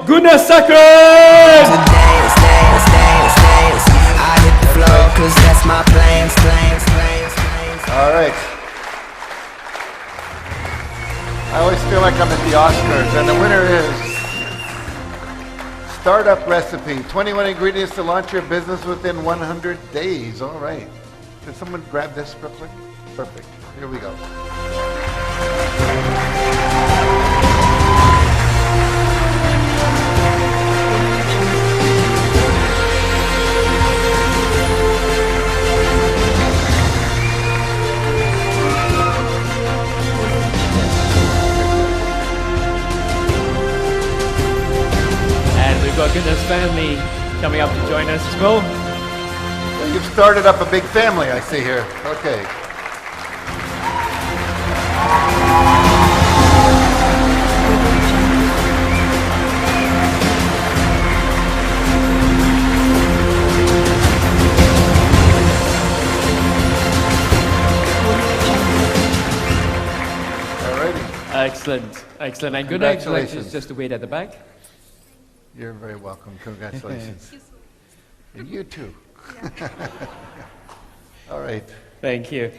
goodness sacred! I hit the floor 'cause that's my plans. All right. I always feel like I'm at the Oscars, and the winner is Startup Recipe. 21 ingredients to launch your business within 100 days. All right. Can someone grab this real quick? Perfect. Here we go. And we've got Goodness Family coming up to join us as well. Well, you've started up a big family, I see here. Okay. Excellent, excellent. And congratulations, just to wait at the back. You're very welcome. Congratulations. And you too. All right. Thank you.